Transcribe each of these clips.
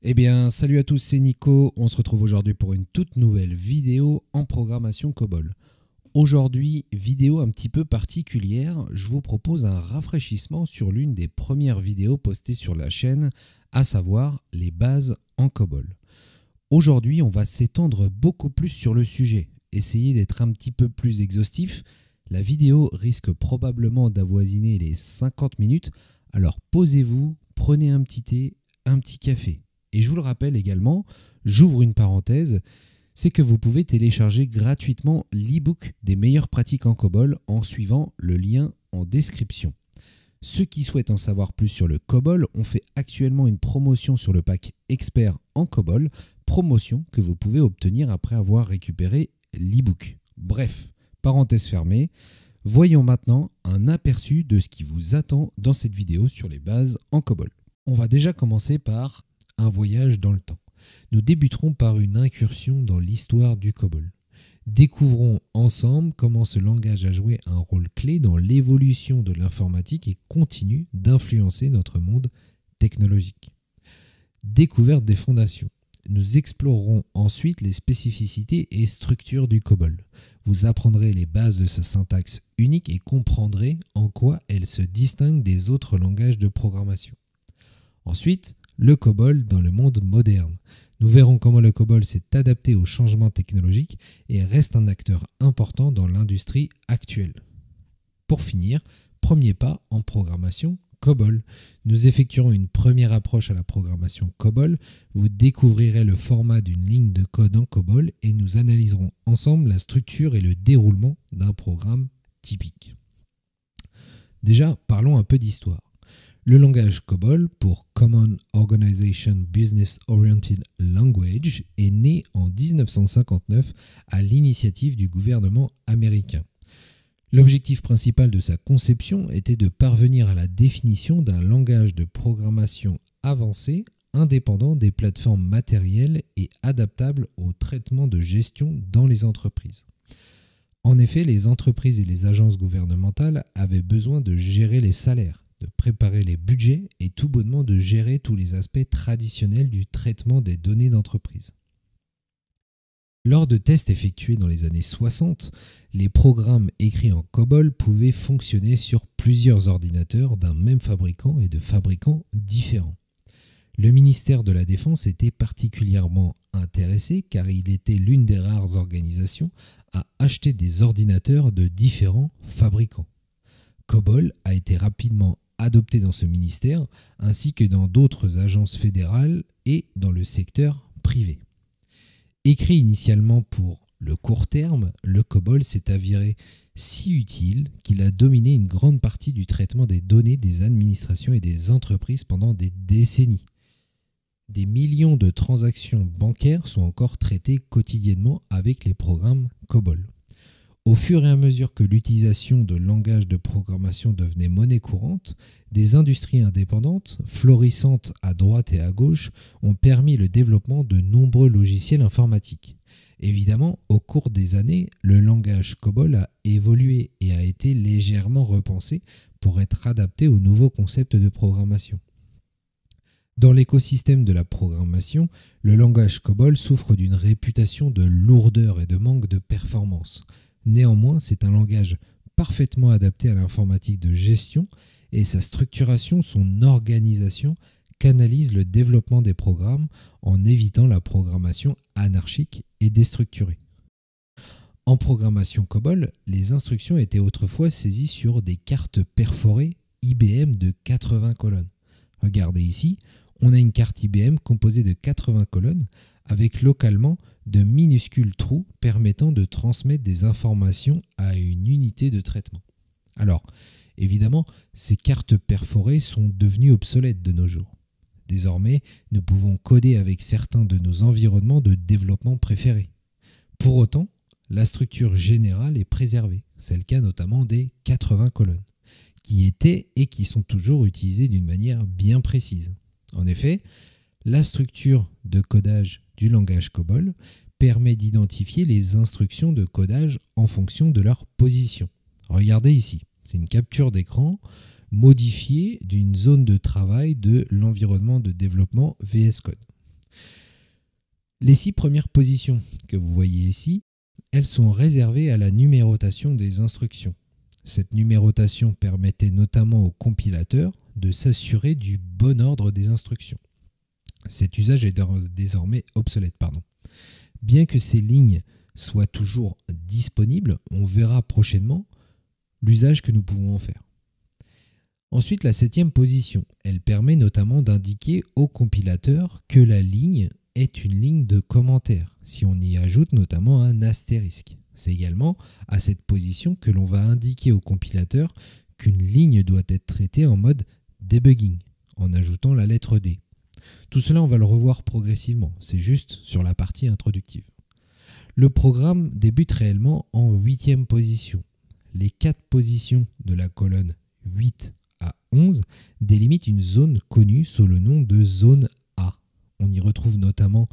Eh bien, salut à tous, c'est Nico. On se retrouve aujourd'hui pour une toute nouvelle vidéo en programmation COBOL. Aujourd'hui, vidéo un petit peu particulière, je vous propose un rafraîchissement sur l'une des premières vidéos postées sur la chaîne, à savoir les bases en COBOL. Aujourd'hui, on va s'étendre beaucoup plus sur le sujet, essayer d'être un petit peu plus exhaustif. La vidéo risque probablement d'avoisiner les 50 minutes, alors posez-vous, prenez un petit thé, un petit café. Et je vous le rappelle également, j'ouvre une parenthèse, c'est que vous pouvez télécharger gratuitement l'e-book des meilleures pratiques en COBOL en suivant le lien en description. Ceux qui souhaitent en savoir plus sur le COBOL ont fait actuellement une promotion sur le pack expert en COBOL, promotion que vous pouvez obtenir après avoir récupéré l'e-book. Bref, parenthèse fermée, voyons maintenant un aperçu de ce qui vous attend dans cette vidéo sur les bases en COBOL. On va déjà commencer par un voyage dans le temps. Nous débuterons par une incursion dans l'histoire du COBOL. Découvrons ensemble comment ce langage a joué un rôle clé dans l'évolution de l'informatique et continue d'influencer notre monde technologique. Découverte des fondations. Nous explorerons ensuite les spécificités et structures du COBOL. Vous apprendrez les bases de sa syntaxe unique et comprendrez en quoi elle se distingue des autres langages de programmation. Ensuite, le COBOL dans le monde moderne. Nous verrons comment le COBOL s'est adapté aux changements technologiques et reste un acteur important dans l'industrie actuelle. Pour finir, premier pas en programmation COBOL. Nous effectuerons une première approche à la programmation COBOL. Vous découvrirez le format d'une ligne de code en COBOL et nous analyserons ensemble la structure et le déroulement d'un programme typique. Déjà, parlons un peu d'histoire. Le langage COBOL, pour Common Organization Business Oriented Language, est né en 1959 à l'initiative du gouvernement américain. L'objectif principal de sa conception était de parvenir à la définition d'un langage de programmation avancé, indépendant des plateformes matérielles et adaptable au traitement de gestion dans les entreprises. En effet, les entreprises et les agences gouvernementales avaient besoin de gérer les salaires, de préparer les budgets et tout bonnement de gérer tous les aspects traditionnels du traitement des données d'entreprise. Lors de tests effectués dans les années 60, les programmes écrits en COBOL pouvaient fonctionner sur plusieurs ordinateurs d'un même fabricant et de fabricants différents. Le ministère de la Défense était particulièrement intéressé car il était l'une des rares organisations à acheter des ordinateurs de différents fabricants. COBOL a été rapidement adopté dans ce ministère, ainsi que dans d'autres agences fédérales et dans le secteur privé. Écrit initialement pour le court terme, le COBOL s'est avéré si utile qu'il a dominé une grande partie du traitement des données des administrations et des entreprises pendant des décennies. Des millions de transactions bancaires sont encore traitées quotidiennement avec les programmes COBOL. Au fur et à mesure que l'utilisation de langages de programmation devenait monnaie courante, des industries indépendantes, florissantes à droite et à gauche, ont permis le développement de nombreux logiciels informatiques. Évidemment, au cours des années, le langage COBOL a évolué et a été légèrement repensé pour être adapté aux nouveaux concepts de programmation. Dans l'écosystème de la programmation, le langage COBOL souffre d'une réputation de lourdeur et de manque de performance. Néanmoins, c'est un langage parfaitement adapté à l'informatique de gestion et sa structuration, son organisation canalise le développement des programmes en évitant la programmation anarchique et déstructurée. En programmation COBOL, les instructions étaient autrefois saisies sur des cartes perforées IBM de 80 colonnes. Regardez ici, on a une carte IBM composée de 80 colonnes avec localement de minuscules trous permettant de transmettre des informations à une unité de traitement. Alors, évidemment, ces cartes perforées sont devenues obsolètes de nos jours. Désormais, nous pouvons coder avec certains de nos environnements de développement préférés. Pour autant, la structure générale est préservée. C'est le cas notamment des 80 colonnes, qui étaient et qui sont toujours utilisées d'une manière bien précise. En effet, la structure de codage du langage COBOL permet d'identifier les instructions de codage en fonction de leur position. Regardez ici, c'est une capture d'écran modifiée d'une zone de travail de l'environnement de développement VS Code. Les 6 premières positions que vous voyez ici, elles sont réservées à la numérotation des instructions. Cette numérotation permettait notamment au compilateur de s'assurer du bon ordre des instructions. Cet usage est désormais obsolète. Bien que ces lignes soient toujours disponibles, on verra prochainement l'usage que nous pouvons en faire. Ensuite, la 7e position, elle permet notamment d'indiquer au compilateur que la ligne est une ligne de commentaire, si on y ajoute notamment un astérisque. C'est également à cette position que l'on va indiquer au compilateur qu'une ligne doit être traitée en mode debugging, en ajoutant la lettre D. Tout cela, on va le revoir progressivement, c'est juste sur la partie introductive. Le programme débute réellement en 8e position. Les 4 positions de la colonne 8 à 11 délimitent une zone connue sous le nom de zone A. On y retrouve notamment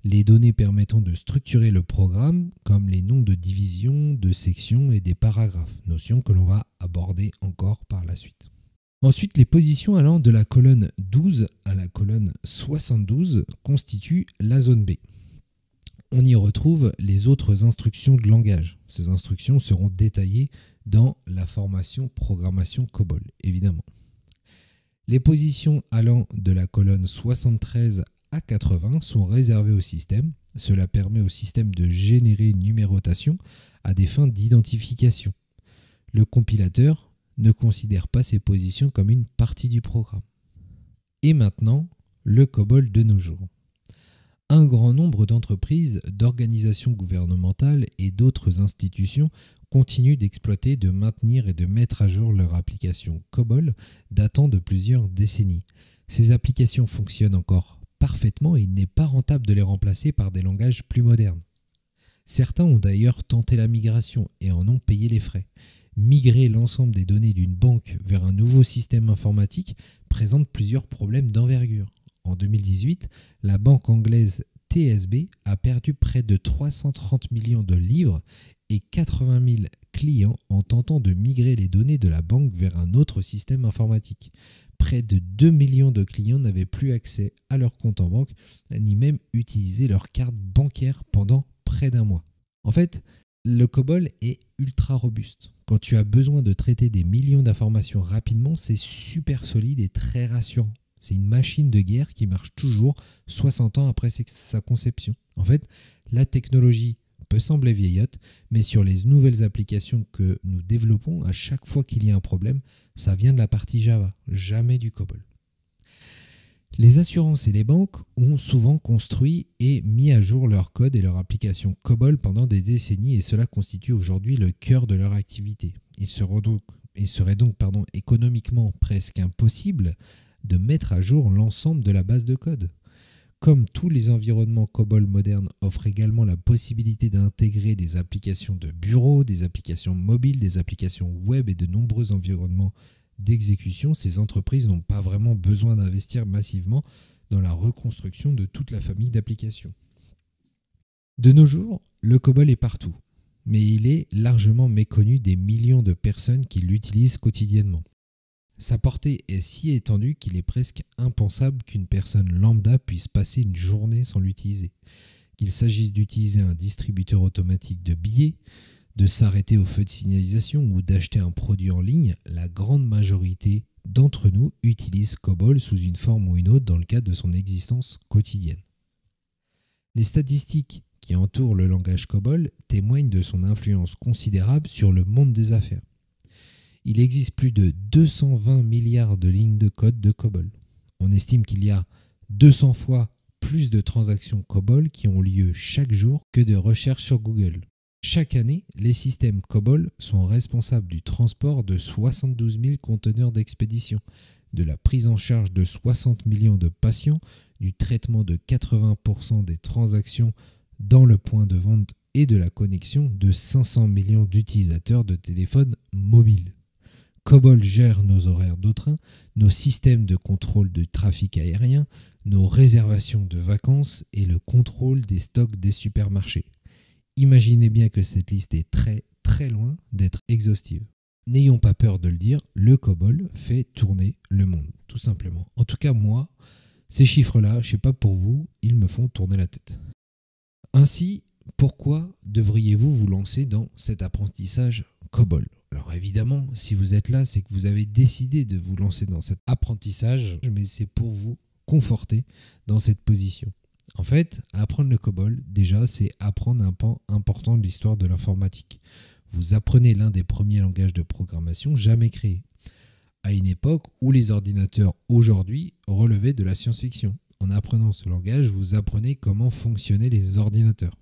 les données permettant de structurer le programme, comme les noms de division, de sections et des paragraphes, notion que l'on va aborder encore par la suite. Ensuite, les positions allant de la colonne 12 à la colonne 72 constituent la zone B. On y retrouve les autres instructions de langage. Ces instructions seront détaillées dans la formation programmation COBOL, évidemment. Les positions allant de la colonne 73 à 80 sont réservées au système. Cela permet au système de générer une numérotation à des fins d'identification. Le compilateur ne considère pas ces positions comme une partie du programme. Et maintenant, le COBOL de nos jours. Un grand nombre d'entreprises, d'organisations gouvernementales et d'autres institutions continuent d'exploiter, de maintenir et de mettre à jour leur application COBOL datant de plusieurs décennies. Ces applications fonctionnent encore parfaitement et il n'est pas rentable de les remplacer par des langages plus modernes. Certains ont d'ailleurs tenté la migration et en ont payé les frais. Migrer l'ensemble des données d'une banque vers un nouveau système informatique présente plusieurs problèmes d'envergure. En 2018, la banque anglaise TSB a perdu près de 330 millions de livres et 80 000 clients en tentant de migrer les données de la banque vers un autre système informatique. Près de 2 millions de clients n'avaient plus accès à leur compte en banque, ni même utilisé leur carte bancaire pendant près d'un mois. En fait, le COBOL est ultra robuste. Quand tu as besoin de traiter des millions d'informations rapidement, c'est super solide et très rassurant. C'est une machine de guerre qui marche toujours 60 ans après sa conception. En fait, la technologie peut sembler vieillotte, mais sur les nouvelles applications que nous développons, à chaque fois qu'il y a un problème, ça vient de la partie Java, jamais du COBOL. Les assurances et les banques ont souvent construit et mis à jour leur code et leur application COBOL pendant des décennies et cela constitue aujourd'hui le cœur de leur activité. Il serait donc économiquement presque impossible de mettre à jour l'ensemble de la base de code. Comme tous les environnements COBOL modernes offrent également la possibilité d'intégrer des applications de bureau, des applications mobiles, des applications web et de nombreux environnements d'exécution, ces entreprises n'ont pas vraiment besoin d'investir massivement dans la reconstruction de toute la famille d'applications. De nos jours, le COBOL est partout, mais il est largement méconnu des millions de personnes qui l'utilisent quotidiennement. Sa portée est si étendue qu'il est presque impensable qu'une personne lambda puisse passer une journée sans l'utiliser. Qu'il s'agisse d'utiliser un distributeur automatique de billets, de s'arrêter au feu de signalisation ou d'acheter un produit en ligne, la grande majorité d'entre nous utilisent COBOL sous une forme ou une autre dans le cadre de son existence quotidienne. Les statistiques qui entourent le langage COBOL témoignent de son influence considérable sur le monde des affaires. Il existe plus de 220 milliards de lignes de code de COBOL. On estime qu'il y a 200 fois plus de transactions COBOL qui ont lieu chaque jour que de recherches sur Google. Chaque année, les systèmes COBOL sont responsables du transport de 72 000 conteneurs d'expédition, de la prise en charge de 60 millions de patients, du traitement de 80% des transactions dans le point de vente et de la connexion de 500 millions d'utilisateurs de téléphones mobiles. COBOL gère nos horaires de train, nos systèmes de contrôle du trafic aérien, nos réservations de vacances et le contrôle des stocks des supermarchés. Imaginez bien que cette liste est très loin d'être exhaustive. N'ayons pas peur de le dire, le COBOL fait tourner le monde, tout simplement. En tout cas, moi, ces chiffres-là, je ne sais pas pour vous, ils me font tourner la tête. Ainsi, pourquoi devriez-vous vous lancer dans cet apprentissage COBOL? Alors évidemment, si vous êtes là, c'est que vous avez décidé de vous lancer dans cet apprentissage, mais c'est pour vous conforter dans cette position. En fait, apprendre le COBOL, déjà, c'est apprendre un pan important de l'histoire de l'informatique. Vous apprenez l'un des premiers langages de programmation jamais créés, à une époque où les ordinateurs aujourd'hui relevaient de la science-fiction. En apprenant ce langage, vous apprenez comment fonctionnaient les ordinateurs.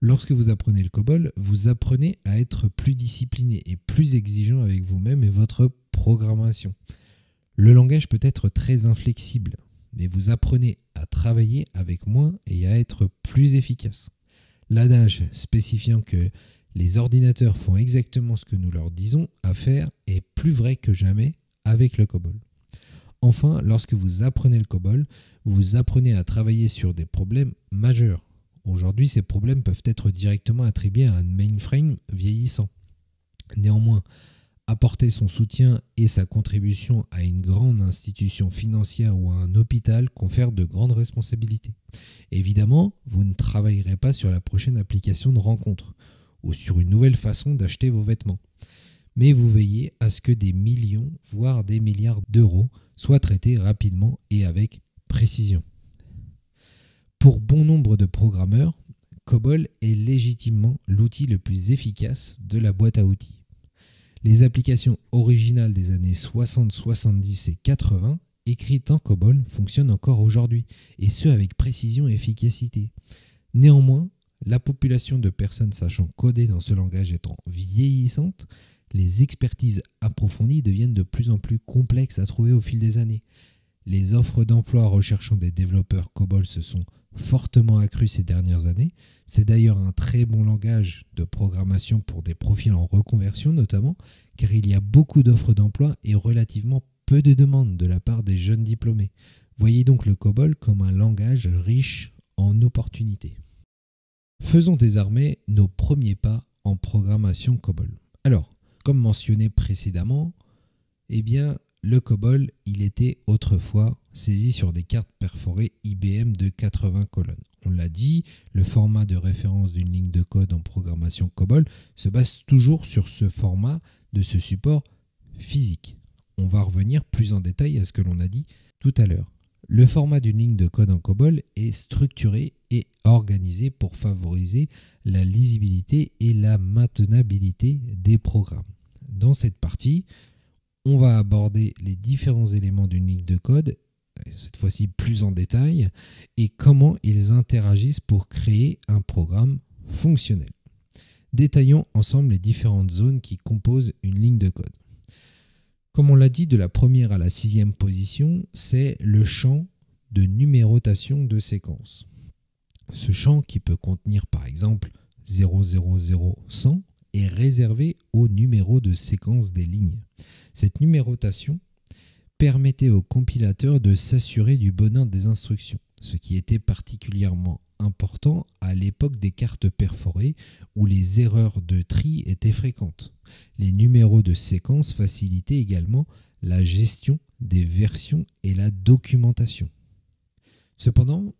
Lorsque vous apprenez le COBOL, vous apprenez à être plus discipliné et plus exigeant avec vous-même et votre programmation. Le langage peut être très inflexible, mais vous apprenez à travailler avec moins et à être plus efficace. L'adage spécifiant que les ordinateurs font exactement ce que nous leur disons à faire est plus vrai que jamais avec le COBOL. Enfin, lorsque vous apprenez le COBOL, vous apprenez à travailler sur des problèmes majeurs. Aujourd'hui, ces problèmes peuvent être directement attribués à un mainframe vieillissant. Néanmoins, apporter son soutien et sa contribution à une grande institution financière ou à un hôpital confère de grandes responsabilités. Évidemment, vous ne travaillerez pas sur la prochaine application de rencontre ou sur une nouvelle façon d'acheter vos vêtements. Mais vous veillez à ce que des millions, voire des milliards d'euros soient traités rapidement et avec précision. Pour bon nombre de programmeurs, COBOL est légitimement l'outil le plus efficace de la boîte à outils. Les applications originales des années 60, 70 et 80, écrites en COBOL, fonctionnent encore aujourd'hui, et ce avec précision et efficacité. Néanmoins, la population de personnes sachant coder dans ce langage étant vieillissante, les expertises approfondies deviennent de plus en plus complexes à trouver au fil des années. Les offres d'emploi recherchant des développeurs COBOL se sont fortement accrues ces dernières années. C'est d'ailleurs un très bon langage de programmation pour des profils en reconversion notamment, car il y a beaucoup d'offres d'emploi et relativement peu de demandes de la part des jeunes diplômés. Voyez donc le COBOL comme un langage riche en opportunités. Faisons désormais nos premiers pas en programmation COBOL. Alors, comme mentionné précédemment, le COBOL, il était autrefois saisi sur des cartes perforées IBM de 80 colonnes. On l'a dit, le format de référence d'une ligne de code en programmation COBOL se base toujours sur ce format de ce support physique. On va revenir plus en détail à ce que l'on a dit tout à l'heure. Le format d'une ligne de code en COBOL est structuré et organisé pour favoriser la lisibilité et la maintenabilité des programmes. Dans cette partie, on va aborder les différents éléments d'une ligne de code, cette fois-ci plus en détail, et comment ils interagissent pour créer un programme fonctionnel. Détaillons ensemble les différentes zones qui composent une ligne de code. Comme on l'a dit, de la première à la 6e position, c'est le champ de numérotation de séquence. Ce champ, qui peut contenir par exemple 000-100, est réservé au numéro de séquence des lignes. Cette numérotation permettait au compilateur de s'assurer du bon ordre des instructions, ce qui était particulièrement important à l'époque des cartes perforées où les erreurs de tri étaient fréquentes. Les numéros de séquence facilitaient également la gestion des versions et la documentation. Cependant,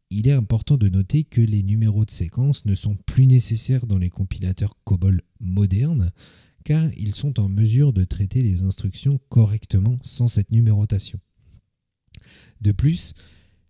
il est important de noter que les numéros de séquence ne sont plus nécessaires dans les compilateurs COBOL modernes car ils sont en mesure de traiter les instructions correctement sans cette numérotation. De plus,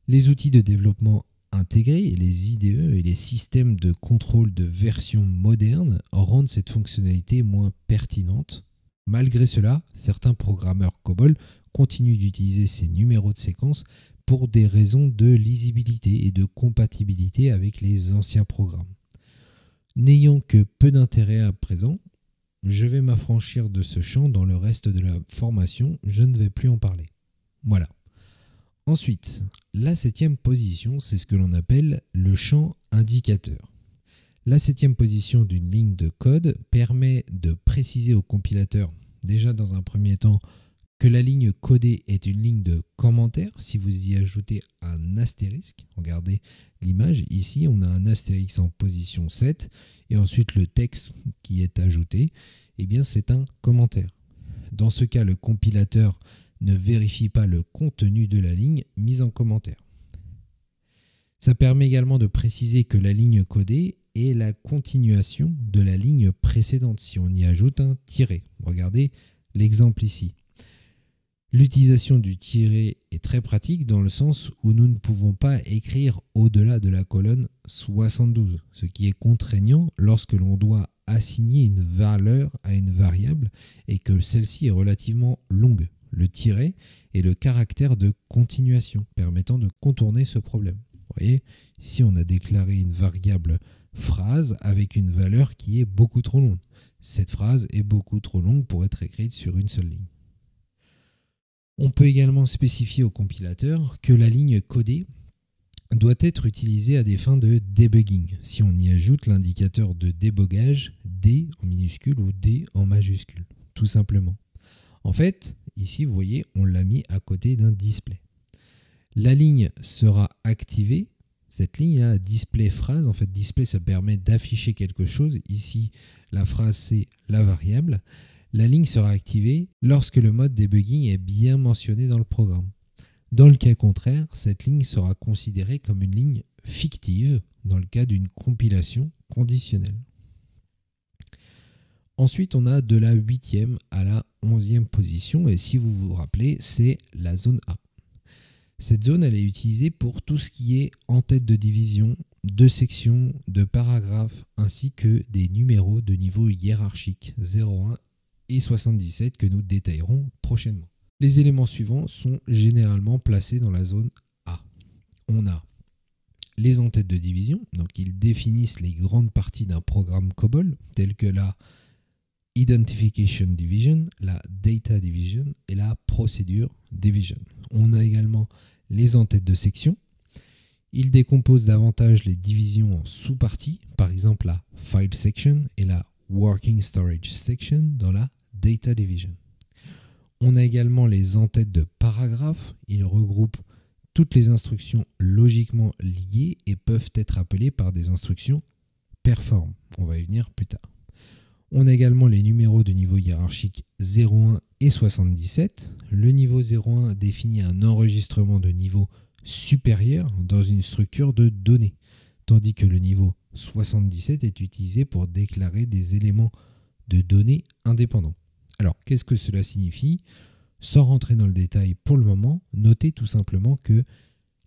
les outils de développement intégrés, les IDE et les systèmes de contrôle de version modernes rendent cette fonctionnalité moins pertinente. Malgré cela, certains programmeurs COBOL continuent d'utiliser ces numéros de séquence pour des raisons de lisibilité et de compatibilité avec les anciens programmes. N'ayant que peu d'intérêt à présent, je vais m'affranchir de ce champ dans le reste de la formation, je ne vais plus en parler. Voilà. Ensuite, la 7e position, c'est ce que l'on appelle le champ indicateur. La 7e position d'une ligne de code permet de préciser au compilateur, déjà dans un premier temps, que la ligne codée est une ligne de commentaire si vous y ajoutez un astérisque. Regardez l'image, ici on a un astérisque en position 7 et ensuite le texte qui est ajouté, c'est un commentaire. Dans ce cas, le compilateur ne vérifie pas le contenu de la ligne mise en commentaire. Ça permet également de préciser que la ligne codée est la continuation de la ligne précédente si on y ajoute un tiret. Regardez l'exemple ici. L'utilisation du tiret est très pratique dans le sens où nous ne pouvons pas écrire au-delà de la colonne 72, ce qui est contraignant lorsque l'on doit assigner une valeur à une variable et que celle-ci est relativement longue. Le tiret est le caractère de continuation permettant de contourner ce problème. Vous voyez, ici on a déclaré une variable phrase avec une valeur qui est beaucoup trop longue. Cette phrase est beaucoup trop longue pour être écrite sur une seule ligne. On peut également spécifier au compilateur que la ligne codée doit être utilisée à des fins de debugging, si on y ajoute l'indicateur de débogage D en minuscule ou D en majuscule, tout simplement. En fait, ici, vous voyez, on l'a mis à côté d'un display. La ligne sera activée, cette ligne-là, display phrase, en fait, display, ça permet d'afficher quelque chose. Ici, la phrase, c'est la variable. La ligne sera activée lorsque le mode debugging est bien mentionné dans le programme. Dans le cas contraire, cette ligne sera considérée comme une ligne fictive dans le cas d'une compilation conditionnelle. Ensuite, on a de la 8e à la 11e position et si vous vous rappelez, c'est la zone A. Cette zone, elle est utilisée pour tout ce qui est en tête de division, de section, de paragraphe, ainsi que des numéros de niveau hiérarchique 0,1 et 77 que nous détaillerons prochainement. Les éléments suivants sont généralement placés dans la zone A. On a les en-têtes de division, donc ils définissent les grandes parties d'un programme COBOL, telles que la Identification Division, la Data Division et la Procedure Division. On a également les en-têtes de section. Ils décomposent davantage les divisions en sous-parties, par exemple la File Section et la Working Storage Section dans la Data Division. On a également les en-têtes de paragraphes. Ils regroupent toutes les instructions logiquement liées et peuvent être appelées par des instructions perform. On va y venir plus tard. On a également les numéros de niveau hiérarchique 0,1 et 77. Le niveau 0,1 définit un enregistrement de niveau supérieur dans une structure de données, tandis que le niveau 77 est utilisé pour déclarer des éléments de données indépendants. Alors, qu'est-ce que cela signifie? Sans rentrer dans le détail pour le moment, notez tout simplement que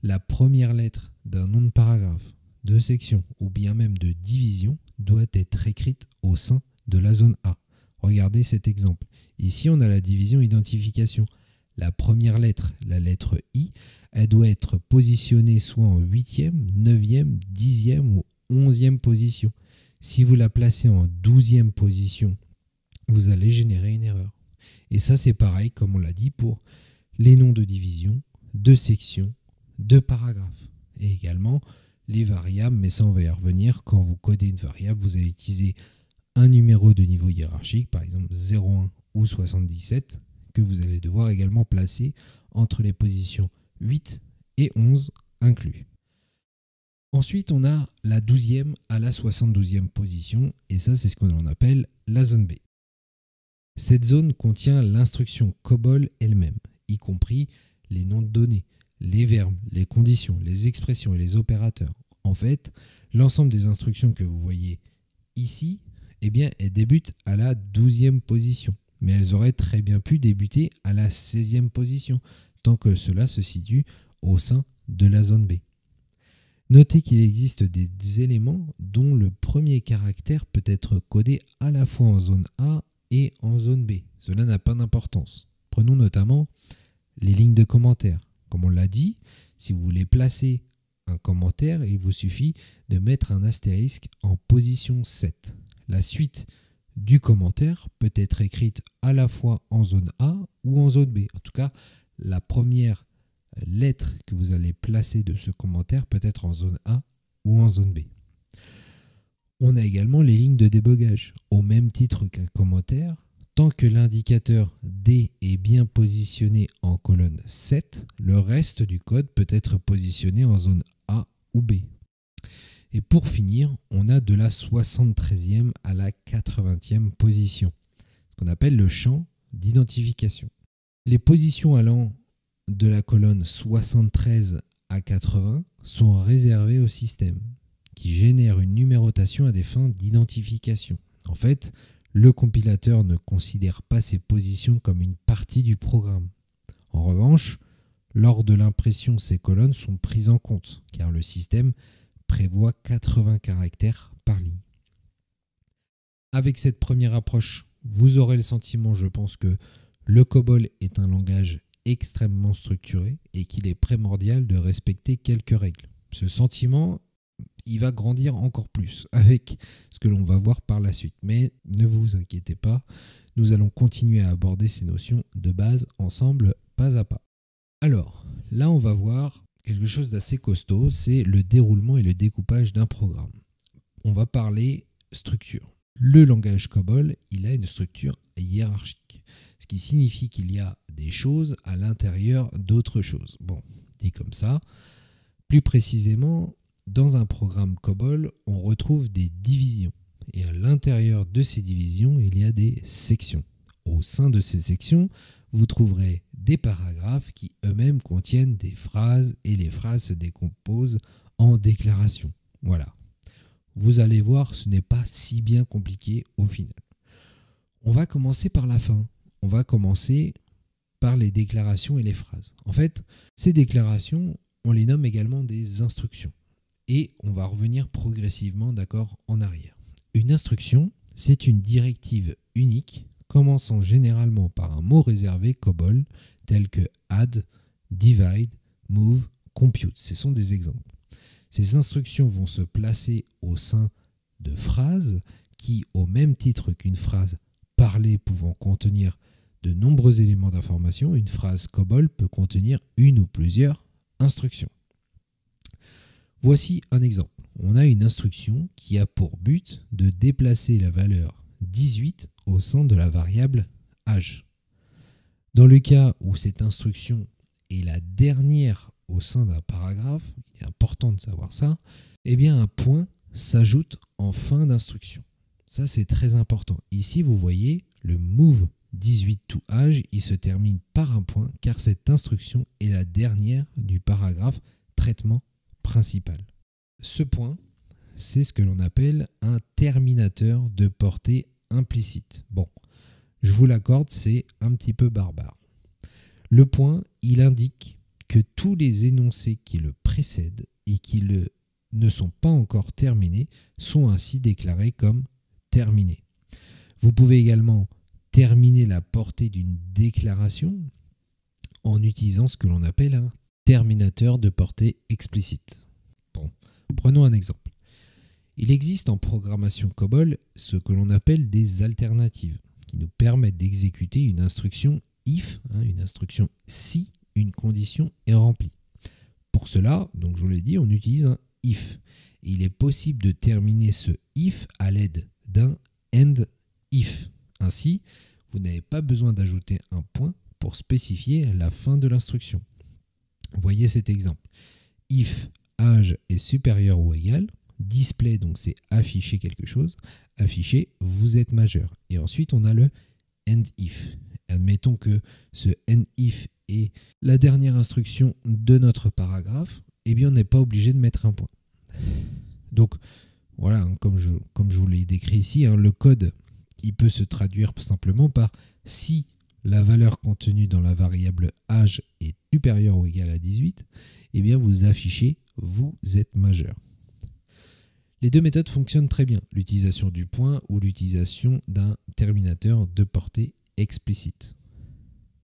la première lettre d'un nom de paragraphe, de section ou bien même de division doit être écrite au sein de la zone A. Regardez cet exemple. Ici, on a la division identification. La première lettre, la lettre I, elle doit être positionnée soit en 8e, 9e, 10e ou 11e position. Si vous la placez en 12e position, vous allez générer une erreur. Et ça, c'est pareil, comme on l'a dit, pour les noms de division, de section, de paragraphe. Et également les variables, mais ça, on va y revenir. Quand vous codez une variable, vous allez utiliser un numéro de niveau hiérarchique, par exemple 0,1 ou 77, que vous allez devoir également placer entre les positions 8 et 11 inclus. Ensuite, on a la 12e à la 72e position, et ça, c'est ce qu'on appelle la zone B. Cette zone contient l'instruction COBOL elle-même, y compris les noms de données, les verbes, les conditions, les expressions et les opérateurs. En fait, l'ensemble des instructions que vous voyez ici, eh bien, elles débutent à la 12e position, mais elles auraient très bien pu débuter à la 16e position, tant que cela se situe au sein de la zone B. Notez qu'il existe des éléments dont le premier caractère peut être codé à la fois en zone A et en zone B. Cela n'a pas d'importance. Prenons notamment les lignes de commentaires. Comme on l'a dit, si vous voulez placer un commentaire, il vous suffit de mettre un astérisque en position 7. La suite du commentaire peut être écrite à la fois en zone A ou en zone B. En tout cas, la première lettre que vous allez placer de ce commentaire peut être en zone A ou en zone B. On a également les lignes de débogage. Au même titre qu'un commentaire, tant que l'indicateur D est bien positionné en colonne 7, le reste du code peut être positionné en zone A ou B. Et pour finir, on a de la 73e à la 80e position, ce qu'on appelle le champ d'identification. Les positions allant de la colonne 73 à 80 sont réservés au système, qui génère une numérotation à des fins d'identification. En fait, le compilateur ne considère pas ces positions comme une partie du programme. En revanche, lors de l'impression, ces colonnes sont prises en compte, car le système prévoit 80 caractères par ligne. Avec cette première approche, vous aurez le sentiment, je pense, que le COBOL est un langage extrêmement structuré et qu'il est primordial de respecter quelques règles. Ce sentiment, il va grandir encore plus avec ce que l'on va voir par la suite. Mais ne vous inquiétez pas, nous allons continuer à aborder ces notions de base ensemble, pas à pas. Alors, là on va voir quelque chose d'assez costaud, c'est le déroulement et le découpage d'un programme. On va parler structure. Le langage COBOL, il a une structure hiérarchique, ce qui signifie qu'il y a des choses à l'intérieur d'autres choses. Bon, dit comme ça. Plus précisément, dans un programme COBOL, on retrouve des divisions. Et à l'intérieur de ces divisions, il y a des sections. Au sein de ces sections, vous trouverez des paragraphes qui eux-mêmes contiennent des phrases et les phrases se décomposent en déclarations. Voilà. Vous allez voir, ce n'est pas si bien compliqué au final. On va commencer par la fin. On va commencer par les déclarations et les phrases. En fait, ces déclarations, on les nomme également des instructions. Et on va revenir progressivement d'accord en arrière. Une instruction, c'est une directive unique commençant généralement par un mot réservé COBOL tel que add, divide, move, compute. Ce sont des exemples. Ces instructions vont se placer au sein de phrases qui, au même titre qu'une phrase parlée pouvant contenir de nombreux éléments d'information, une phrase COBOL peut contenir une ou plusieurs instructions. Voici un exemple. On a une instruction qui a pour but de déplacer la valeur 18 au sein de la variable âge. Dans le cas où cette instruction est la dernière au sein d'un paragraphe, il est important de savoir ça, eh bien un point s'ajoute en fin d'instruction. Ça, c'est très important. Ici, vous voyez le move 18 to âge, il se termine par un point car cette instruction est la dernière du paragraphe traitement principal. Ce point, c'est ce que l'on appelle un terminateur de portée implicite. Bon, je vous l'accorde, c'est un petit peu barbare. Le point, il indique que tous les énoncés qui le précèdent et qui ne sont pas encore terminés sont ainsi déclarés comme terminés. Vous pouvez également terminer la portée d'une déclaration en utilisant ce que l'on appelle un terminateur de portée explicite. Bon, prenons un exemple. Il existe en programmation COBOL ce que l'on appelle des alternatives qui nous permettent d'exécuter une instruction if, une instruction si une condition est remplie. Pour cela, donc je vous l'ai dit, on utilise un if. Il est possible de terminer ce if à l'aide d'un end if. Ainsi, vous n'avez pas besoin d'ajouter un point pour spécifier la fin de l'instruction. Voyez cet exemple. If âge est supérieur ou égal, display, donc c'est afficher quelque chose, afficher vous êtes majeur. Et ensuite, on a le end if. Admettons que ce end if est la dernière instruction de notre paragraphe, eh bien on n'est pas obligé de mettre un point. Donc voilà, comme je vous l'ai décrit ici, le code il peut se traduire simplement par si la valeur contenue dans la variable âge est supérieure ou égale à 18, eh bien vous affichez vous êtes majeur. Les deux méthodes fonctionnent très bien, l'utilisation du point ou l'utilisation d'un terminateur de portée explicite.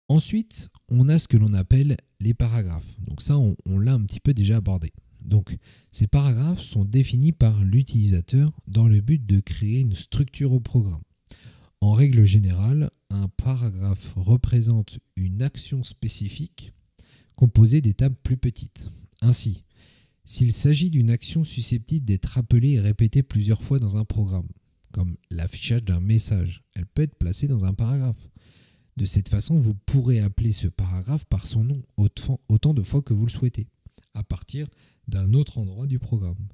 Ensuite, on a ce que l'on appelle les paragraphes. Donc ça, on l'a un petit peu déjà abordé. Donc, ces paragraphes sont définis par l'utilisateur dans le but de créer une structure au programme. En règle générale, un paragraphe représente une action spécifique composée d'étapes plus petites. Ainsi, s'il s'agit d'une action susceptible d'être appelée et répétée plusieurs fois dans un programme, comme l'affichage d'un message, elle peut être placée dans un paragraphe. De cette façon, vous pourrez appeler ce paragraphe par son nom autant de fois que vous le souhaitez, à partir d'un autre endroit du programme.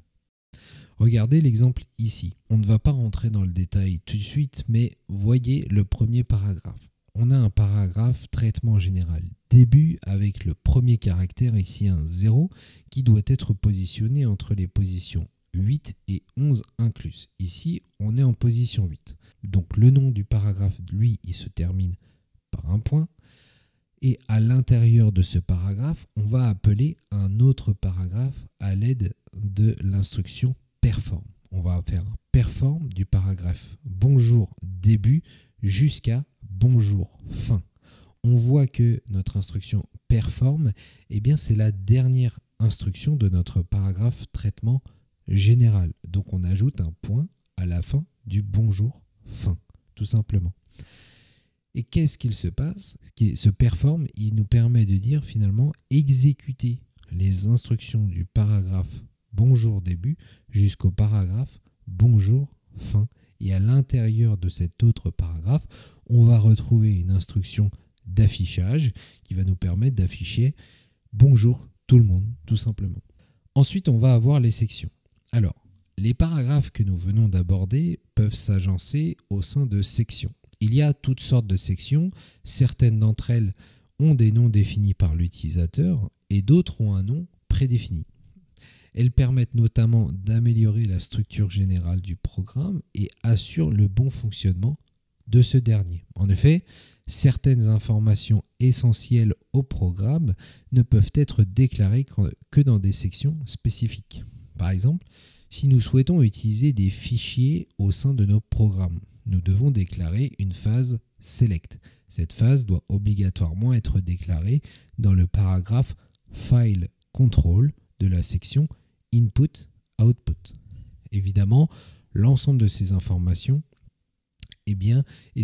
Regardez l'exemple ici. On ne va pas rentrer dans le détail tout de suite, mais voyez le premier paragraphe. On a un paragraphe traitement général début avec le premier caractère, ici un 0, qui doit être positionné entre les positions 8 et 11 incluses. Ici, on est en position 8. Donc le nom du paragraphe, lui, il se termine par un point. Et à l'intérieur de ce paragraphe, on va appeler un autre paragraphe à l'aide de l'instruction perform. On va faire un perform du paragraphe bonjour début jusqu'à bonjour fin. On voit que notre instruction perform, eh bien, c'est la dernière instruction de notre paragraphe traitement général. Donc on ajoute un point à la fin du bonjour fin, tout simplement. Et qu'est-ce qu'il se passe? Ce perform, il nous permet de dire finalement exécuter les instructions du paragraphe bonjour début jusqu'au paragraphe bonjour fin. Et à l'intérieur de cet autre paragraphe, on va retrouver une instruction d'affichage qui va nous permettre d'afficher bonjour tout le monde, tout simplement. Ensuite, on va avoir les sections. Alors, les paragraphes que nous venons d'aborder peuvent s'agencer au sein de sections. Il y a toutes sortes de sections, certaines d'entre elles ont des noms définis par l'utilisateur et d'autres ont un nom prédéfini. Elles permettent notamment d'améliorer la structure générale du programme et assurent le bon fonctionnement de ce dernier. En effet, certaines informations essentielles au programme ne peuvent être déclarées que dans des sections spécifiques. Par exemple, si nous souhaitons utiliser des fichiers au sein de nos programmes, nous devons déclarer une phase select. Cette phase doit obligatoirement être déclarée dans le paragraphe file control de la section input output. Évidemment, l'ensemble de ces informations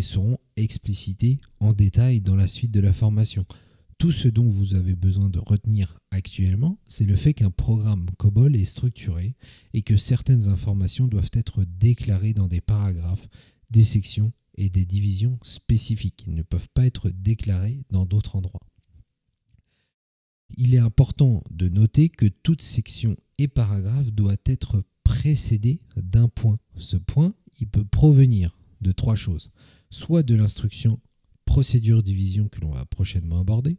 seront explicitées en détail dans la suite de la formation. Tout ce dont vous avez besoin de retenir actuellement, c'est le fait qu'un programme COBOL est structuré et que certaines informations doivent être déclarées dans des paragraphes, des sections et des divisions spécifiques. Ils ne peuvent pas être déclarés dans d'autres endroits. Il est important de noter que toute section et paragraphe doit être précédé d'un point. Ce point, il peut provenir de trois choses. Soit de l'instruction procédure division que l'on va prochainement aborder,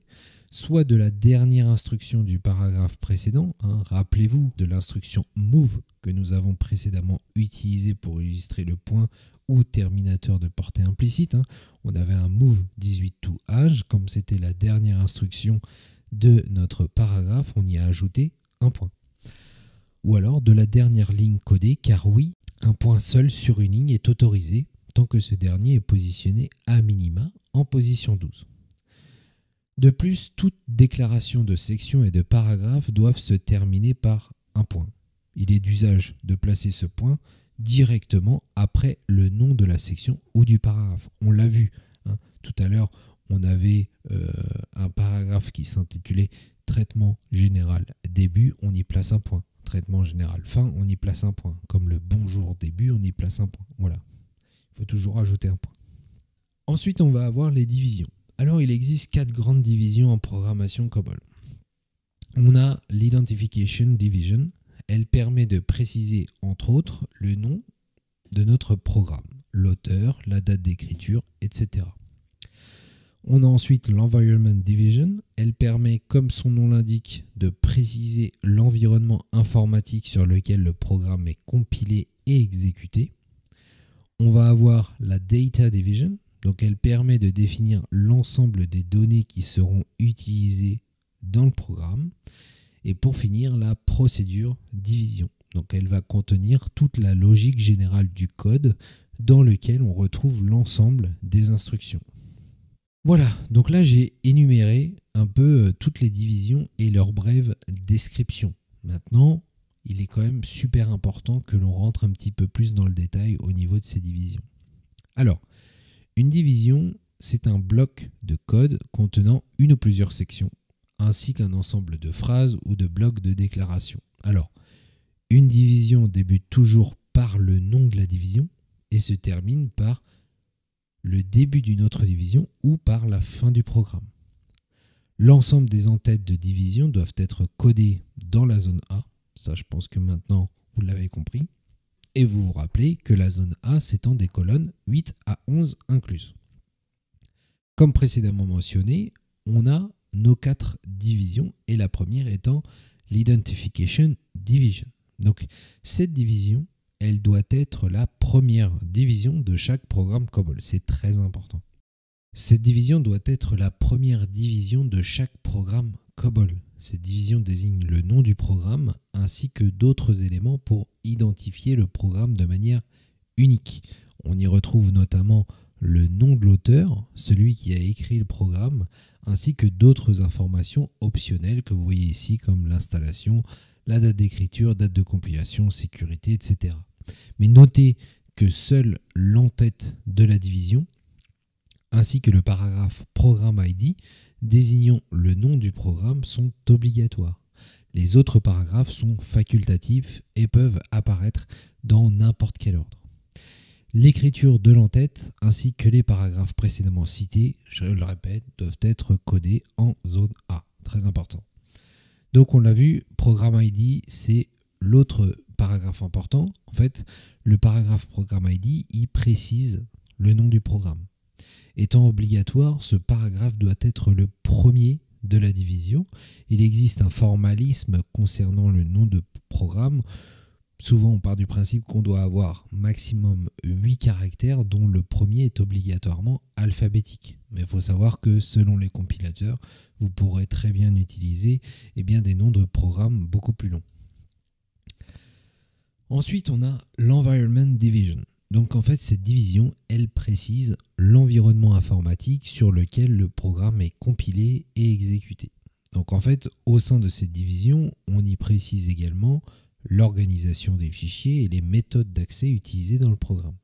soit de la dernière instruction du paragraphe précédent. Rappelez-vous de l'instruction move que nous avons précédemment utilisée pour illustrer le point ou terminateur de portée implicite. On avait un move 18 to age, comme c'était la dernière instruction de notre paragraphe, on y a ajouté un point. Ou alors de la dernière ligne codée, car oui, un point seul sur une ligne est autorisé tant que ce dernier est positionné à minima en position 12. De plus, toute déclaration de section et de paragraphe doivent se terminer par un point. Il est d'usage de placer ce point directement après le nom de la section ou du paragraphe. On l'a vu, tout à l'heure, on avait un paragraphe qui s'intitulait « Traitement général début », on y place un point. Traitement général fin, on y place un point. Comme le bonjour début, on y place un point. Voilà. Il faut toujours ajouter un point. Ensuite, on va avoir les divisions. Alors, il existe 4 grandes divisions en programmation COBOL. On a l'Identification Division. Elle permet de préciser, entre autres, le nom de notre programme, l'auteur, la date d'écriture, etc. On a ensuite l'Environment Division. Elle permet, comme son nom l'indique, de préciser l'environnement informatique sur lequel le programme est compilé et exécuté. On va avoir la Data Division. Donc elle permet de définir l'ensemble des données qui seront utilisées dans le programme. Et pour finir, la Procedure Division. Donc elle va contenir toute la logique générale du code dans lequel on retrouve l'ensemble des instructions. Voilà, donc là j'ai énuméré un peu toutes les divisions et leurs brèves descriptions. Maintenant, il est quand même super important que l'on rentre un petit peu plus dans le détail au niveau de ces divisions. Alors, une division, c'est un bloc de code contenant une ou plusieurs sections, ainsi qu'un ensemble de phrases ou de blocs de déclaration. Alors, une division débute toujours par le nom de la division et se termine par le début d'une autre division ou par la fin du programme. L'ensemble des entêtes de division doivent être codées dans la zone A. Ça, je pense que maintenant, vous l'avez compris. Et vous vous rappelez que la zone A s'étend des colonnes 8 à 11 incluses. Comme précédemment mentionné, on a nos 4 divisions et la première étant l'Identification Division. Donc cette division, elle doit être la première division de chaque programme COBOL. C'est très important. Cette division doit être la première division de chaque programme COBOL. Cette division désigne le nom du programme ainsi que d'autres éléments pour identifier le programme de manière unique. On y retrouve notamment le nom de l'auteur, celui qui a écrit le programme, ainsi que d'autres informations optionnelles que vous voyez ici comme l'installation, la date d'écriture, date de compilation, sécurité, etc. Mais notez que seul l'entête de la division, ainsi que le paragraphe Program ID désignant le nom du programme sont obligatoires. Les autres paragraphes sont facultatifs et peuvent apparaître dans n'importe quel ordre. L'écriture de l'entête ainsi que les paragraphes précédemment cités, je le répète, doivent être codés en zone A. Très important. Donc on l'a vu, Program ID, c'est l'autre paragraphe important. En fait, le paragraphe Program ID, il précise le nom du programme. Étant obligatoire, ce paragraphe doit être le premier de la division. Il existe un formalisme concernant le nom de programme. Souvent, on part du principe qu'on doit avoir maximum 8 caractères, dont le premier est obligatoirement alphabétique. Mais il faut savoir que selon les compilateurs, vous pourrez très bien utiliser des noms de programmes beaucoup plus longs. Ensuite, on a l'Environment Division. Donc en fait, cette division, elle précise l'environnement informatique sur lequel le programme est compilé et exécuté. Donc en fait, au sein de cette division, on y précise également l'organisation des fichiers et les méthodes d'accès utilisées dans le programme.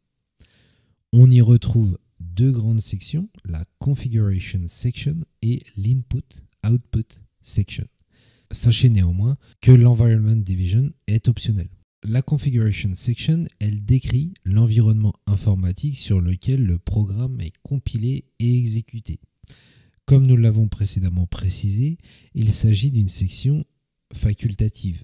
On y retrouve deux grandes sections, la Configuration Section et l'Input-Output Section. Sachez néanmoins que l'Environment Division est optionnel. La Configuration Section, elle décrit l'environnement informatique sur lequel le programme est compilé et exécuté. Comme nous l'avons précédemment précisé, il s'agit d'une section facultative.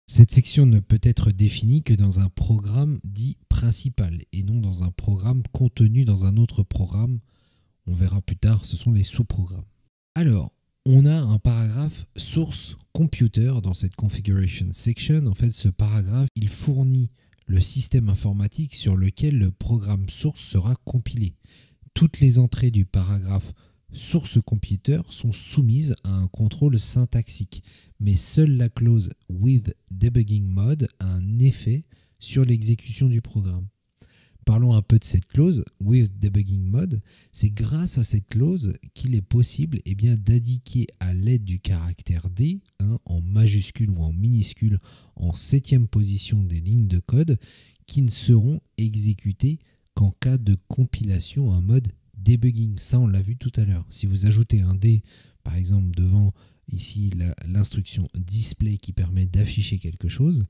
Cette section ne peut être définie que dans un programme dit principal et non dans un programme contenu dans un autre programme. On verra plus tard, ce sont les sous-programmes. Alors, on a un paragraphe source computer dans cette configuration section. En fait, ce paragraphe, il fournit le système informatique sur lequel le programme source sera compilé. Toutes les entrées du paragraphe source computer sont soumises à un contrôle syntaxique, mais seule la clause with debugging mode a un effet sur l'exécution du programme. Parlons un peu de cette clause with debugging mode. C'est grâce à cette clause qu'il est possible d'indiquer à l'aide du caractère D, en majuscule ou en minuscule, en 7e position des lignes de code, qui ne seront exécutées qu'en cas de compilation en mode debugging. Ça, on l'a vu tout à l'heure. Si vous ajoutez un D, par exemple, devant ici l'instruction display qui permet d'afficher quelque chose,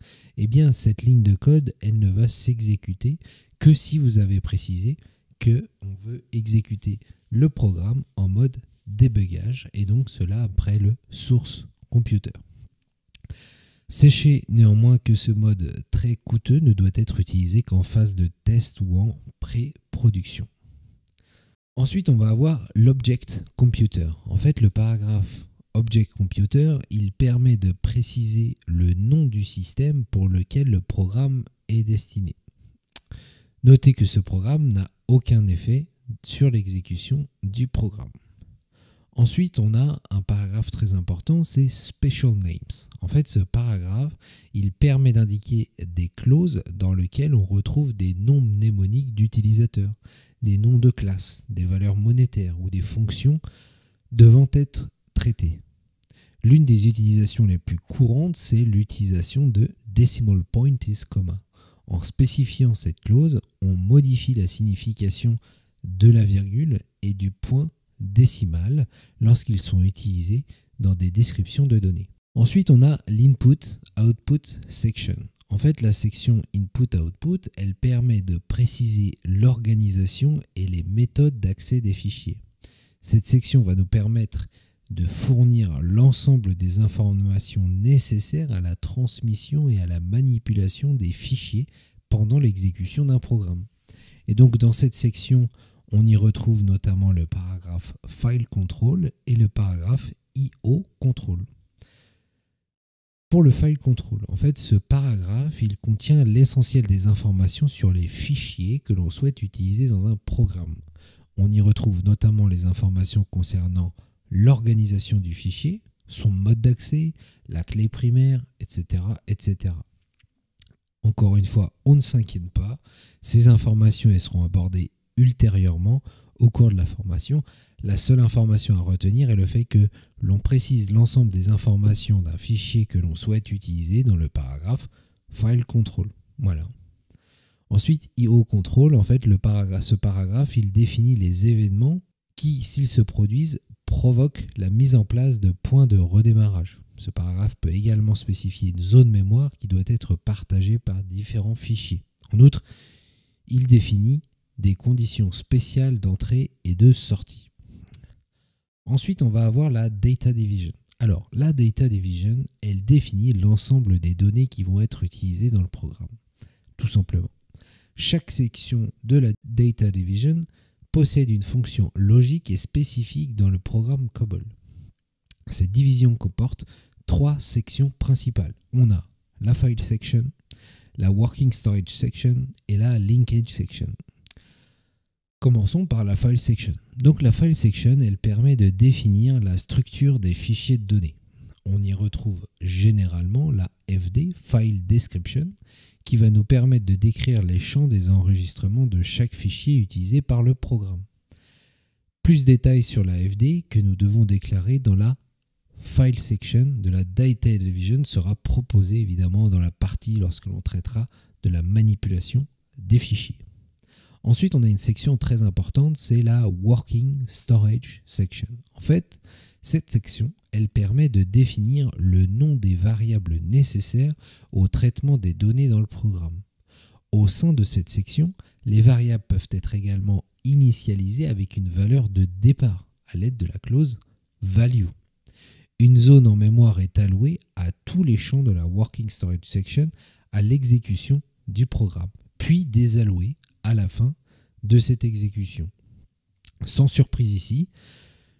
cette ligne de code, elle ne va s'exécuter que si vous avez précisé qu'on veut exécuter le programme en mode débugage, et donc cela après le source computer. Sachez néanmoins que ce mode très coûteux ne doit être utilisé qu'en phase de test ou en pré-production. Ensuite, on va avoir l'Object Computer. En fait, le paragraphe Object Computer, il permet de préciser le nom du système pour lequel le programme est destiné. Notez que ce programme n'a aucun effet sur l'exécution du programme. Ensuite, on a un paragraphe très important, c'est Special Names. En fait, ce paragraphe, il permet d'indiquer des clauses dans lesquelles on retrouve des noms mnémoniques d'utilisateurs, des noms de classes, des valeurs monétaires ou des fonctions devant être traitées. L'une des utilisations les plus courantes, c'est l'utilisation de Decimal Point is Comma. En spécifiant cette clause, on modifie la signification de la virgule et du point décimal lorsqu'ils sont utilisés dans des descriptions de données. Ensuite, on a l'Input-Output Section. En fait, la section Input-Output, elle permet de préciser l'organisation et les méthodes d'accès des fichiers. Cette section va nous permettre de fournir l'ensemble des informations nécessaires à la transmission et à la manipulation des fichiers pendant l'exécution d'un programme. Et donc dans cette section, on y retrouve notamment le paragraphe File Control et le paragraphe IO control. Pour le file control, en fait, ce paragraphe, il contient l'essentiel des informations sur les fichiers que l'on souhaite utiliser dans un programme. On y retrouve notamment les informations concernant l'organisation du fichier, son mode d'accès, la clé primaire, etc., etc. Encore une fois, on ne s'inquiète pas, ces informations elles seront abordées ultérieurement au cours de la formation. La seule information à retenir est le fait que l'on précise l'ensemble des informations d'un fichier que l'on souhaite utiliser dans le paragraphe File Control. Voilà. Ensuite, IO Control, en fait, ce paragraphe, il définit les événements qui, s'ils se produisent, provoquent la mise en place de points de redémarrage. Ce paragraphe peut également spécifier une zone mémoire qui doit être partagée par différents fichiers. En outre, il définit des conditions spéciales d'entrée et de sortie. Ensuite, on va avoir la Data Division. Alors, la Data Division, elle définit l'ensemble des données qui vont être utilisées dans le programme, tout simplement. Chaque section de la Data Division possède une fonction logique et spécifique dans le programme COBOL. Cette division comporte 3 sections principales. On a la File Section, la Working Storage Section et la Linkage Section. Commençons par la File Section. Donc la File Section, elle permet de définir la structure des fichiers de données. On y retrouve généralement la FD, File Description, qui va nous permettre de décrire les champs des enregistrements de chaque fichier utilisé par le programme. Plus de détails sur la FD que nous devons déclarer dans la File Section de la Data Division sera proposé évidemment dans la partie lorsque l'on traitera de la manipulation des fichiers. Ensuite, on a une section très importante, c'est la Working Storage Section. En fait, cette section, elle permet de définir le nom des variables nécessaires au traitement des données dans le programme. Au sein de cette section, les variables peuvent être également initialisées avec une valeur de départ à l'aide de la clause value. Une zone en mémoire est allouée à tous les champs de la Working Storage Section à l'exécution du programme, puis désallouée à la fin de cette exécution. Sans surprise ici,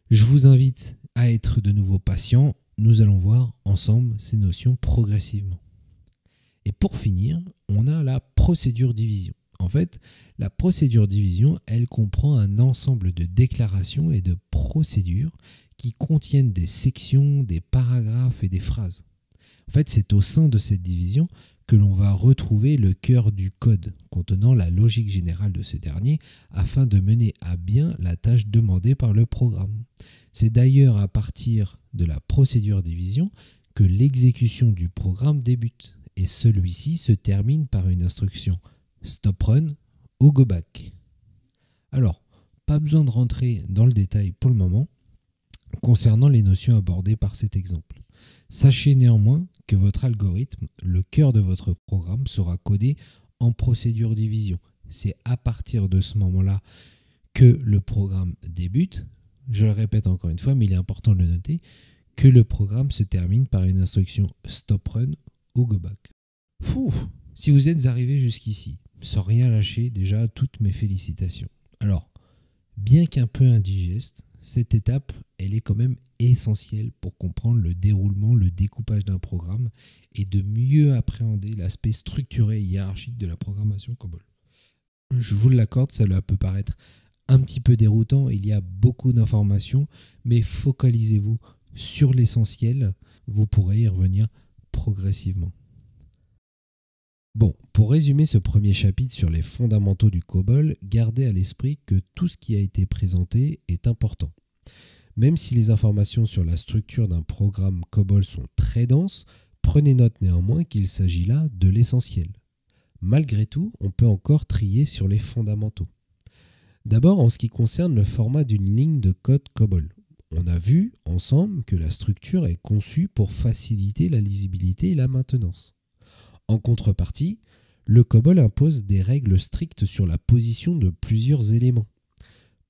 je vous invite à être de nouveau patient. Nous allons voir ensemble ces notions progressivement. Et pour finir, on a la procédure division. En fait, la procédure division, elle comprend un ensemble de déclarations et de procédures qui contiennent des sections, des paragraphes et des phrases. En fait, c'est au sein de cette division que l'on va retrouver le cœur du code contenant la logique générale de ce dernier afin de mener à bien la tâche demandée par le programme. C'est d'ailleurs à partir de la procédure division que l'exécution du programme débute et celui-ci se termine par une instruction stop run ou go back. Alors, pas besoin de rentrer dans le détail pour le moment concernant les notions abordées par cet exemple. Sachez néanmoins que votre algorithme, le cœur de votre programme, sera codé en procédure division. C'est à partir de ce moment-là que le programme débute. Je le répète encore une fois, mais il est important de le noter, que le programme se termine par une instruction stop run ou go back. Si vous êtes arrivé jusqu'ici, sans rien lâcher, déjà toutes mes félicitations. Alors, bien qu'un peu indigeste, cette étape, elle est quand même essentielle pour comprendre le déroulement, le découpage d'un programme et de mieux appréhender l'aspect structuré et hiérarchique de la programmation COBOL. Je vous l'accorde, cela peut paraître un petit peu déroutant, il y a beaucoup d'informations, mais focalisez-vous sur l'essentiel, vous pourrez y revenir progressivement. Bon, pour résumer ce premier chapitre sur les fondamentaux du COBOL, gardez à l'esprit que tout ce qui a été présenté est important. Même si les informations sur la structure d'un programme COBOL sont très denses, prenez note néanmoins qu'il s'agit là de l'essentiel. Malgré tout, on peut encore trier sur les fondamentaux. D'abord, en ce qui concerne le format d'une ligne de code COBOL. On a vu ensemble que la structure est conçue pour faciliter la lisibilité et la maintenance. En contrepartie, le COBOL impose des règles strictes sur la position de plusieurs éléments.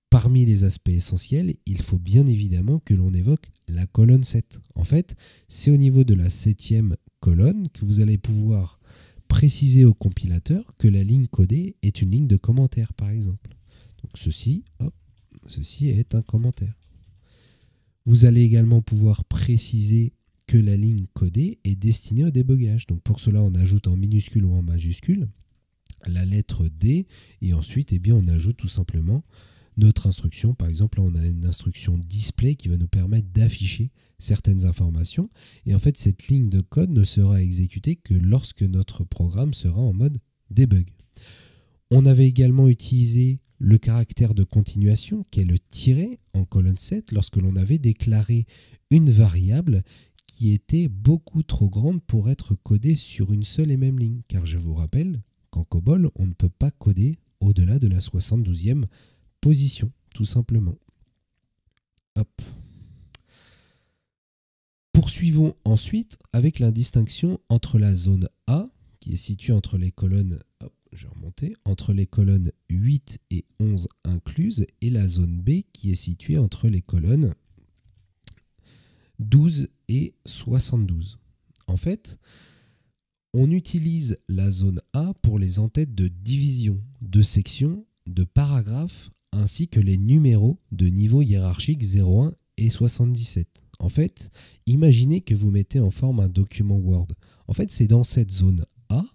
Parmi les aspects essentiels, il faut bien évidemment que l'on évoque la colonne 7. En fait, c'est au niveau de la 7e colonne que vous allez pouvoir préciser au compilateur que la ligne codée est une ligne de commentaire, par exemple. Donc ceci est un commentaire. Vous allez également pouvoir préciser que la ligne codée est destinée au débogage. Donc pour cela, on ajoute en minuscule ou en majuscule la lettre D et ensuite on ajoute tout simplement notre instruction. Par exemple, là, on a une instruction display qui va nous permettre d'afficher certaines informations. Et en fait, cette ligne de code ne sera exécutée que lorsque notre programme sera en mode debug. On avait également utilisé le caractère de continuation, qui est le tiret en colonne 7, lorsque l'on avait déclaré une variable qui était beaucoup trop grande pour être codée sur une seule et même ligne. Car je vous rappelle qu'en COBOL, on ne peut pas coder au-delà de la 72e position, tout simplement. Hop. Poursuivons ensuite avec la distinction entre la zone A, qui est située entre les colonnes, je vais remonter, entre les colonnes 8 et 11 incluses, et la zone B, qui est située entre les colonnes 12 et 72. En fait, on utilise la zone A pour les entêtes de division, de section, de paragraphe, ainsi que les numéros de niveau hiérarchique 01 et 77. En fait, imaginez que vous mettez en forme un document Word. En fait, c'est dans cette zone A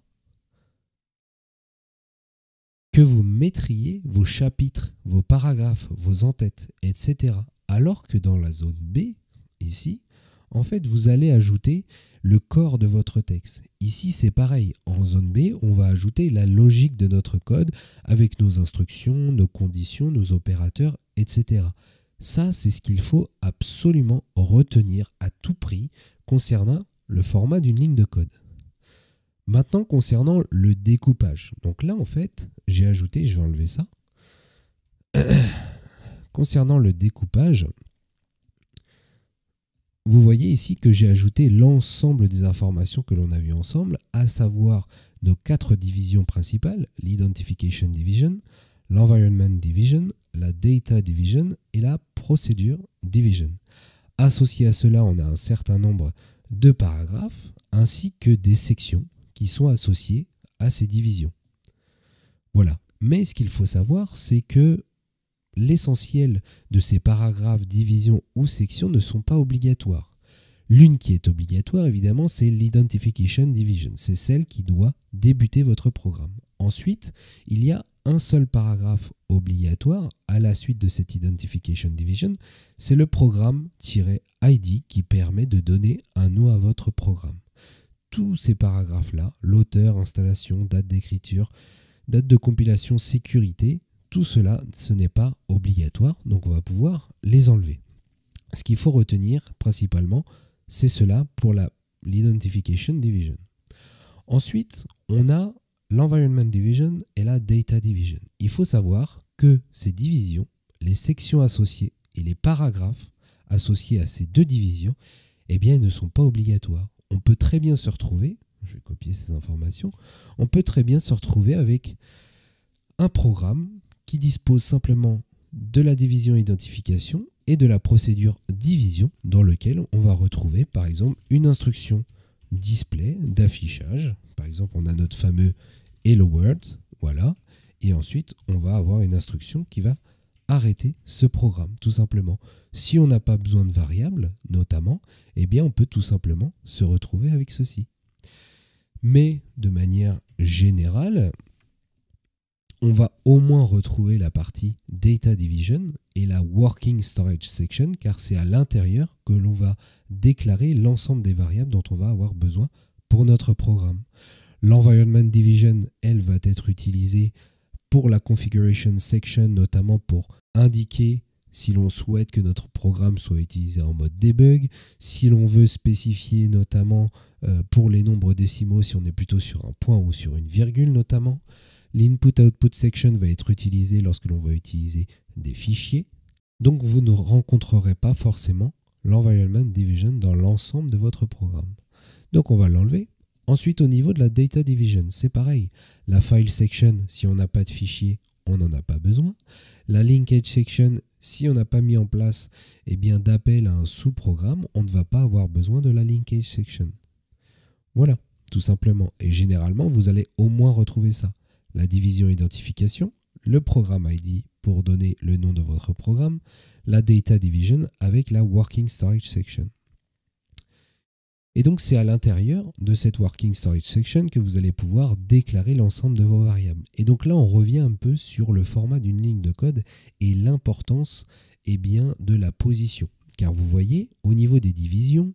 que vous mettriez vos chapitres, vos paragraphes, vos entêtes, etc. Alors que dans la zone B, ici, en fait, vous allez ajouter le corps de votre texte. Ici, c'est pareil. En zone B, on va ajouter la logique de notre code avec nos instructions, nos conditions, nos opérateurs, etc. Ça, c'est ce qu'il faut absolument retenir à tout prix concernant le format d'une ligne de code. Maintenant, concernant le découpage. Donc là, en fait, j'ai ajouté, je vais enlever ça. Concernant le découpage, vous voyez ici que j'ai ajouté l'ensemble des informations que l'on a vues ensemble, à savoir nos 4 divisions principales, l'Identification Division, l'Environment Division, la Data Division et la Procedure Division. Associé à cela, on a un certain nombre de paragraphes ainsi que des sections qui sont associées à ces divisions. Voilà. Mais ce qu'il faut savoir, c'est que l'essentiel de ces paragraphes, divisions ou sections ne sont pas obligatoires. L'une qui est obligatoire, évidemment, c'est l'Identification Division. C'est celle qui doit débuter votre programme. Ensuite, il y a un seul paragraphe obligatoire à la suite de cette Identification Division. C'est le programme-ID qui permet de donner un nom à votre programme. Tous ces paragraphes-là, l'auteur, installation, date d'écriture, date de compilation, sécurité, tout cela, ce n'est pas obligatoire, donc on va pouvoir les enlever. Ce qu'il faut retenir principalement, c'est cela pour l'Identification Division. Ensuite, on a l'Environment Division et la Data Division. Il faut savoir que ces divisions, les sections associées et les paragraphes associés à ces deux divisions, eh bien, ne sont pas obligatoires. On peut très bien se retrouver, je vais copier ces informations, on peut très bien se retrouver avec un programme qui dispose simplement de la division identification et de la procédure division dans lequel on va retrouver par exemple une instruction display d'affichage. Par exemple, on a notre fameux Hello World, voilà, et ensuite on va avoir une instruction qui va arrêter ce programme, tout simplement. Si on n'a pas besoin de variables, notamment, eh bien on peut tout simplement se retrouver avec ceci. Mais de manière générale, on va au moins retrouver la partie Data Division et la Working Storage Section, car c'est à l'intérieur que l'on va déclarer l'ensemble des variables dont on va avoir besoin pour notre programme. L'Environment Division, elle, va être utilisée pour la Configuration Section, notamment pour indiquer si l'on souhaite que notre programme soit utilisé en mode debug, si l'on veut spécifier notamment pour les nombres décimaux, si on est plutôt sur un point ou sur une virgule notamment. L'Input-Output Section va être utilisée lorsque l'on va utiliser des fichiers. Donc vous ne rencontrerez pas forcément l'Environment Division dans l'ensemble de votre programme. Donc on va l'enlever. Ensuite, au niveau de la Data Division, c'est pareil. La File Section, si on n'a pas de fichier, on n'en a pas besoin. La Linkage Section, si on n'a pas mis en place d'appel à un sous-programme, on ne va pas avoir besoin de la Linkage Section. Voilà, tout simplement. Et généralement, vous allez au moins retrouver ça. La division identification, le programme ID pour donner le nom de votre programme, la data division avec la working storage section. Et donc, c'est à l'intérieur de cette working storage section que vous allez pouvoir déclarer l'ensemble de vos variables. Et donc là, on revient un peu sur le format d'une ligne de code et l'importance de la position. Car vous voyez, au niveau des divisions,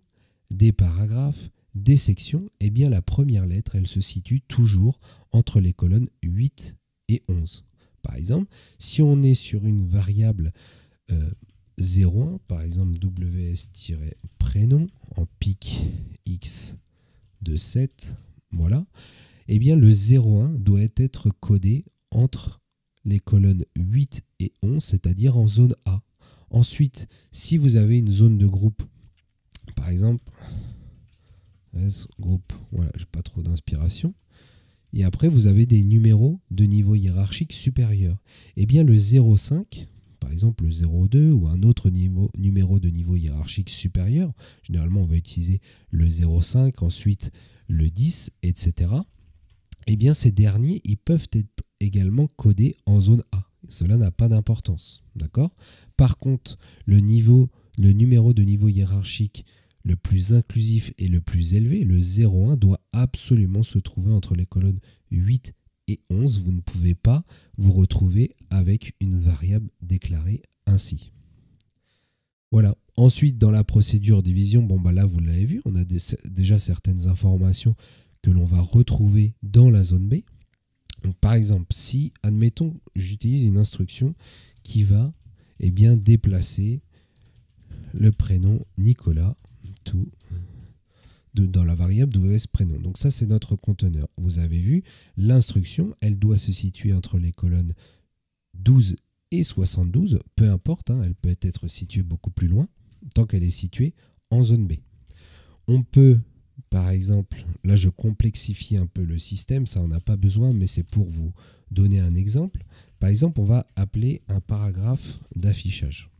des paragraphes, des sections, la première lettre, elle se situe toujours entre les colonnes 8 et 11. Par exemple, si on est sur une variable 01, par exemple ws-prénom en pic x de 7, voilà, le 01 doit être codé entre les colonnes 8 et 11, c'est-à-dire en zone A. Ensuite, si vous avez une zone de groupe, par exemple, groupe, voilà, j'ai pas trop d'inspiration, et après vous avez des numéros de niveau hiérarchique supérieur. Le 05, par exemple le 02 ou un autre numéro de niveau hiérarchique supérieur, généralement on va utiliser le 05, ensuite le 10, etc. Ces derniers, ils peuvent être également codés en zone A. Cela n'a pas d'importance, d'accord ? Par contre, le numéro de niveau hiérarchique le plus inclusif et le plus élevé, le 01, doit absolument se trouver entre les colonnes 8 et 11. Vous ne pouvez pas vous retrouver avec une variable déclarée ainsi. Voilà. Ensuite, dans la procédure division, là, vous l'avez vu, on a déjà certaines informations que l'on va retrouver dans la zone B. Donc, par exemple, si, admettons, j'utilise une instruction qui va déplacer le prénom Nicolas dans la variable ws-prénom. Donc ça, c'est notre conteneur. Vous avez vu, l'instruction, elle doit se situer entre les colonnes 12 et 72, peu importe, elle peut être située beaucoup plus loin, tant qu'elle est située en zone B. On peut, par exemple, là je complexifie un peu le système, ça on n'a pas besoin, mais c'est pour vous donner un exemple. Par exemple, on va appeler un paragraphe d'affichage.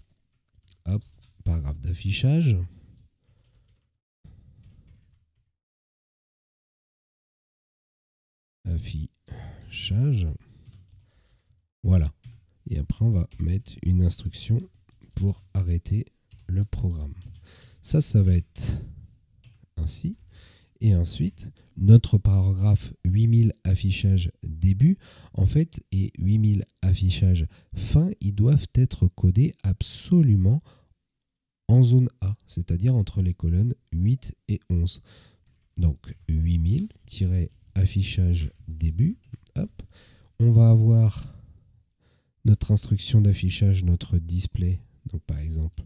Hop, paragraphe d'affichage. Affichage. Voilà. Et après, on va mettre une instruction pour arrêter le programme. Ça va être ainsi. Et ensuite, notre paragraphe 8000 affichage début, en fait, et 8000 affichage fin, ils doivent être codés absolument en zone A, c'est-à-dire entre les colonnes 8 et 11. Donc, 8000-affichage début, hop, on va avoir notre instruction d'affichage, notre display, donc par exemple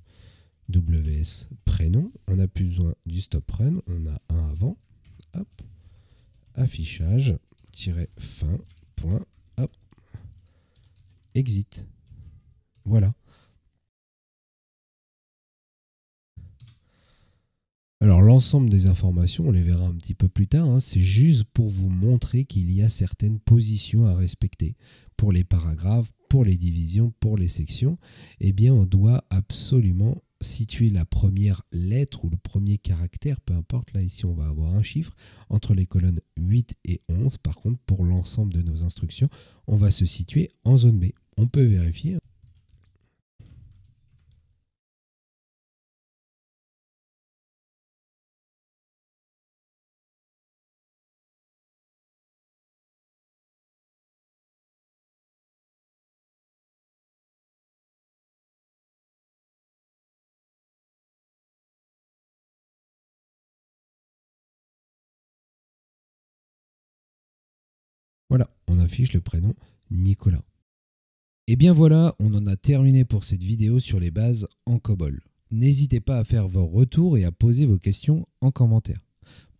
WS prénom, on n'a plus besoin du stop run, on a un avant, hop, affichage, fin, point, hop, exit. Voilà. Alors l'ensemble des informations, on les verra un petit peu plus tard, c'est juste pour vous montrer qu'il y a certaines positions à respecter. Pour les paragraphes, pour les divisions, pour les sections, on doit absolument situer la première lettre ou le premier caractère, peu importe, là ici on va avoir un chiffre, entre les colonnes 8 et 11. Par contre, pour l'ensemble de nos instructions, on va se situer en zone B. On peut vérifier. Voilà, on affiche le prénom Nicolas. Et bien voilà, on en a terminé pour cette vidéo sur les bases en COBOL. N'hésitez pas à faire vos retours et à poser vos questions en commentaire.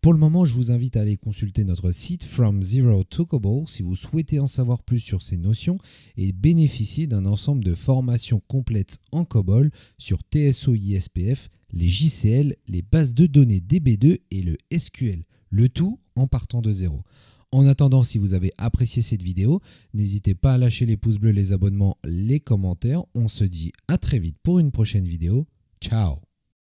Pour le moment, je vous invite à aller consulter notre site From Zero to COBOL si vous souhaitez en savoir plus sur ces notions et bénéficier d'un ensemble de formations complètes en COBOL sur TSO-ISPF, les JCL, les bases de données DB2 et le SQL, le tout en partant de zéro. En attendant, si vous avez apprécié cette vidéo, n'hésitez pas à lâcher les pouces bleus, les abonnements, les commentaires. On se dit à très vite pour une prochaine vidéo. Ciao!